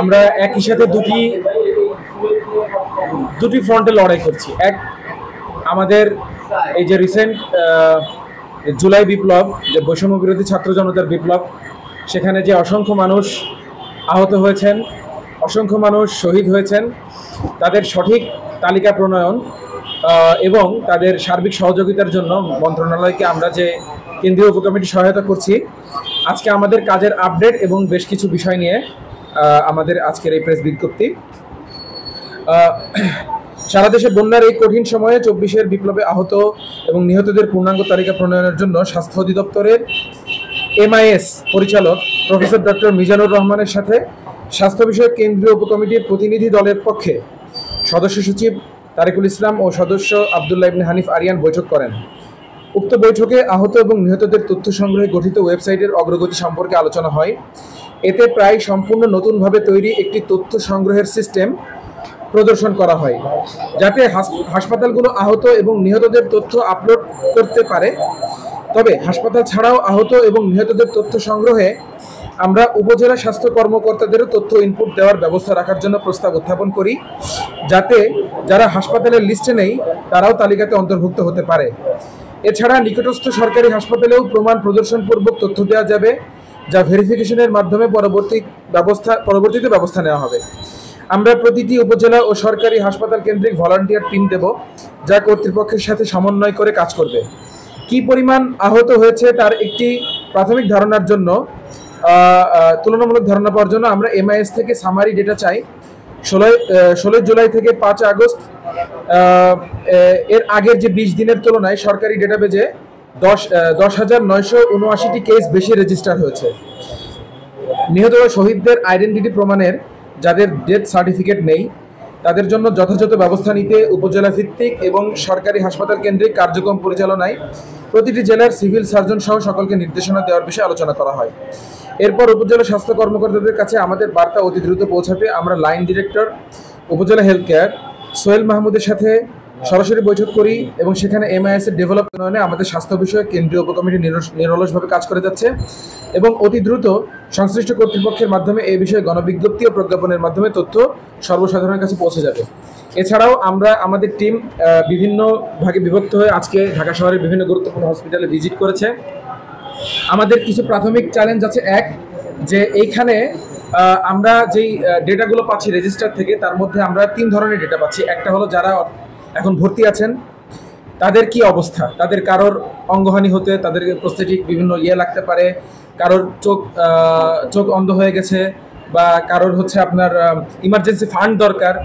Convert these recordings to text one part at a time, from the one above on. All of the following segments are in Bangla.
আমরা একই সাথে দুটি ফ্রন্টে লড়াই করছি। এক, আমাদের এই যে রিসেন্ট জুলাই বিপ্লব, যে বৈষম্য বিরোধী ছাত্র জনতার বিপ্লব, সেখানে যে অসংখ্য মানুষ আহত হয়েছেন, অসংখ্য মানুষ শহীদ হয়েছেন, তাদের সঠিক তালিকা প্রণয়ন এবং তাদের সার্বিক সহযোগিতার জন্য মন্ত্রণালয়কে আমরা যে কেন্দ্রীয় উপকমিটি সহায়তা করছি। আজকে আমাদের কাজের আপডেট এবং বেশ কিছু বিষয় নিয়ে আমাদের আজকের এই প্রেস বিজ্ঞপ্তি। সারা দেশে বন্যার এই কঠিন সময়ে 24-এর বিপ্লবে আহত এবং নিহতদের পূর্ণাঙ্গ তালিকা প্রণয়নের জন্য স্বাস্থ্য অধিদপ্তরের MIS পরিচালক প্রফেসর ডক্টর মিজানুর রহমানের সাথে স্বাস্থ্য বিষয়ক কেন্দ্রীয় উপকমিটির প্রতিনিধি দলের পক্ষে সদস্য সচিব তারেকুল ইসলাম ও সদস্য আবদুল্লাহ ইবনে হানিফ আরিয়ান বৈঠক করেন। উক্ত বৈঠকে আহত এবং নিহতদের তথ্য সংগ্রহে গঠিত ওয়েবসাইটের অগ্রগতি সম্পর্কে আলোচনা হয়। এতে প্রায় সম্পূর্ণ নতুনভাবে তৈরি একটি তথ্য সংগ্রহের সিস্টেম প্রদর্শন করা হয়, যাতে হাসপাতালগুলো আহত এবং নিহতদের তথ্য আপলোড করতে পারে। তবে হাসপাতাল ছাড়াও আহত এবং নিহতদের তথ্য সংগ্রহে আমরা উপজেলা স্বাস্থ্য কর্মকর্তাদেরও তথ্য ইনপুট দেওয়ার ব্যবস্থা রাখার জন্য প্রস্তাব উত্থাপন করি, যাতে যারা হাসপাতালের লিস্টে নেই তারাও তালিকাতে অন্তর্ভুক্ত হতে পারে। এছাড়া নিকটস্থ সরকারি হাসপাতালেও প্রমাণ প্রদর্শনপূর্বক তথ্য দেওয়া যাবে, যা ভেরিফিকেশনের মাধ্যমে পরবর্তীতে ব্যবস্থা নেওয়া হবে। আমরা প্রতিটি উপজেলা ও সরকারি হাসপাতাল কেন্দ্রিক ভলান্টিয়ার টিম দেব, যা কর্তৃপক্ষের সাথে সমন্বয় করে কাজ করবে। কি পরিমাণ আহত হয়েছে তার একটি প্রাথমিক ধারণার জন্য, তুলনামূলক ধারণা পাওয়ার জন্য আমরা MIS থেকে সামারি ডেটা চাই। 16 জুলাই থেকে 5 আগস্ট এর আগের যে 20 দিনের তুলনায় সরকারি ডেটাবেজে 10,979টি কেস বেশি রেজিস্টার হয়েছে। নিহত শহীদদের আইডেন্টিটি প্রমাণের যাদের ডেথ সার্টিফিকেট নেই তাদের জন্য যথাযথ ব্যবস্থা নিতে উপজেলা ভিত্তিক এবং সরকারি হাসপাতাল কেন্দ্রিক কার্যক্রম পরিচালনায় প্রতিটি জেলার সিভিল সার্জন সহ সকলকে নির্দেশনা দেওয়ার বিষয়ে আলোচনা করা হয়। এরপর উপজেলা স্বাস্থ্য কর্মকর্তাদের কাছে আমাদের বার্তা অতি দ্রুত পৌঁছাবে। আমরা লাইন ডিরেক্টর উপজেলা হেলথ কেয়ার সোহেল মাহমুদের সাথে সরাসরি বৈঠক করি এবং সেখানে MIS এর ডেভেলপমেন্ট আমাদের স্বাস্থ্য বিষয়ে কেন্দ্রীয় উপকমিটি নিরলসভাবে কাজ করে যাচ্ছে এবং অতি দ্রুত সংশ্লিষ্ট কর্তৃপক্ষের মাধ্যমে এই বিষয়ে গণবিজ্ঞপ্তি ও প্রজ্ঞাপনের মাধ্যমে তথ্য সর্বসাধারণের কাছে পৌঁছে যাবে। এছাড়াও আমরা আমাদের টিম বিভিন্ন ভাগে বিভক্ত হয়ে আজকে ঢাকা শহরের বিভিন্ন গুরুত্বপূর্ণ হসপিটালে ভিজিট করেছে। আমাদের কিছু প্রাথমিক চ্যালেঞ্জ আছে। এক, যে এইখানে আমরা যেই ডেটাগুলো পাচ্ছি রেজিস্টার থেকে, তার মধ্যে আমরা 3 ধরনের ডেটা পাচ্ছি। একটা হলো যারা এখন ভর্তি আছেন তাদের কি অবস্থা, তাদের কারোর অঙ্গহানি হতে তাদের প্রস্থেটিক বিভিন্ন লাগতে পারে, কারোর চোখ অন্ধ হয়ে গেছে, বা কারোর হচ্ছে আপনার ইমার্জেন্সি ফান্ড দরকার,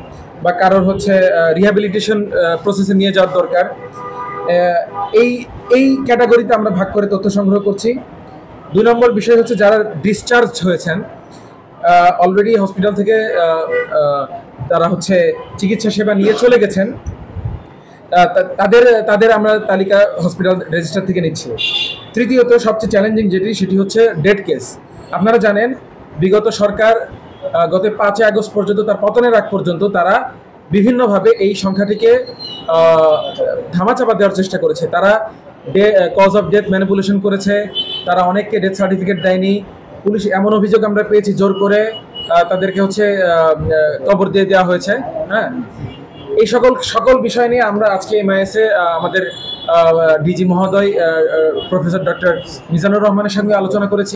বা কারোর হচ্ছে রিহ্যাবিলিটেশন প্রসেসে নিয়ে যাওয়ার দরকার। এই ক্যাটাগরিতে আমরা ভাগ করে তথ্য সংগ্রহ করছি। 2 নম্বর বিষয় হচ্ছে যারা ডিসচার্জ হয়েছেন, অলরেডি হসপিটাল থেকে তারা হচ্ছে চিকিৎসা সেবা নিয়ে চলে গেছেন, তাদের আমরা তালিকা হসপিটাল রেজিস্টার থেকে নিচ্ছি। তৃতীয়ত সবচেয়ে চ্যালেঞ্জিং সেটি হচ্ছে ডেড কেস। আপনারা জানেন বিগত সরকার গত 5 আগস্ট পর্যন্ত, তার পতনের আগ পর্যন্ত তারা বিভিন্নভাবে এই সংখ্যাটিকে ধামাচাপা দেওয়ার চেষ্টা করেছে। তারা কজ অফ ডেথ ম্যানিপুলেশন করেছে, তারা অনেককে ডেথ সার্টিফিকেট দেয়নি। পুলিশ এমন অভিযোগ আমরা পেয়েছি জোর করে তাদেরকে হচ্ছে কবর দিয়ে দেওয়া হয়েছে। হ্যাঁ, এই সকল বিষয় নিয়ে আমরা আজকে MIS এ আমাদের ডিজি মহোদয় প্রফেসর ডক্টর মিজানুর রহমানের সঙ্গে আলোচনা করেছি।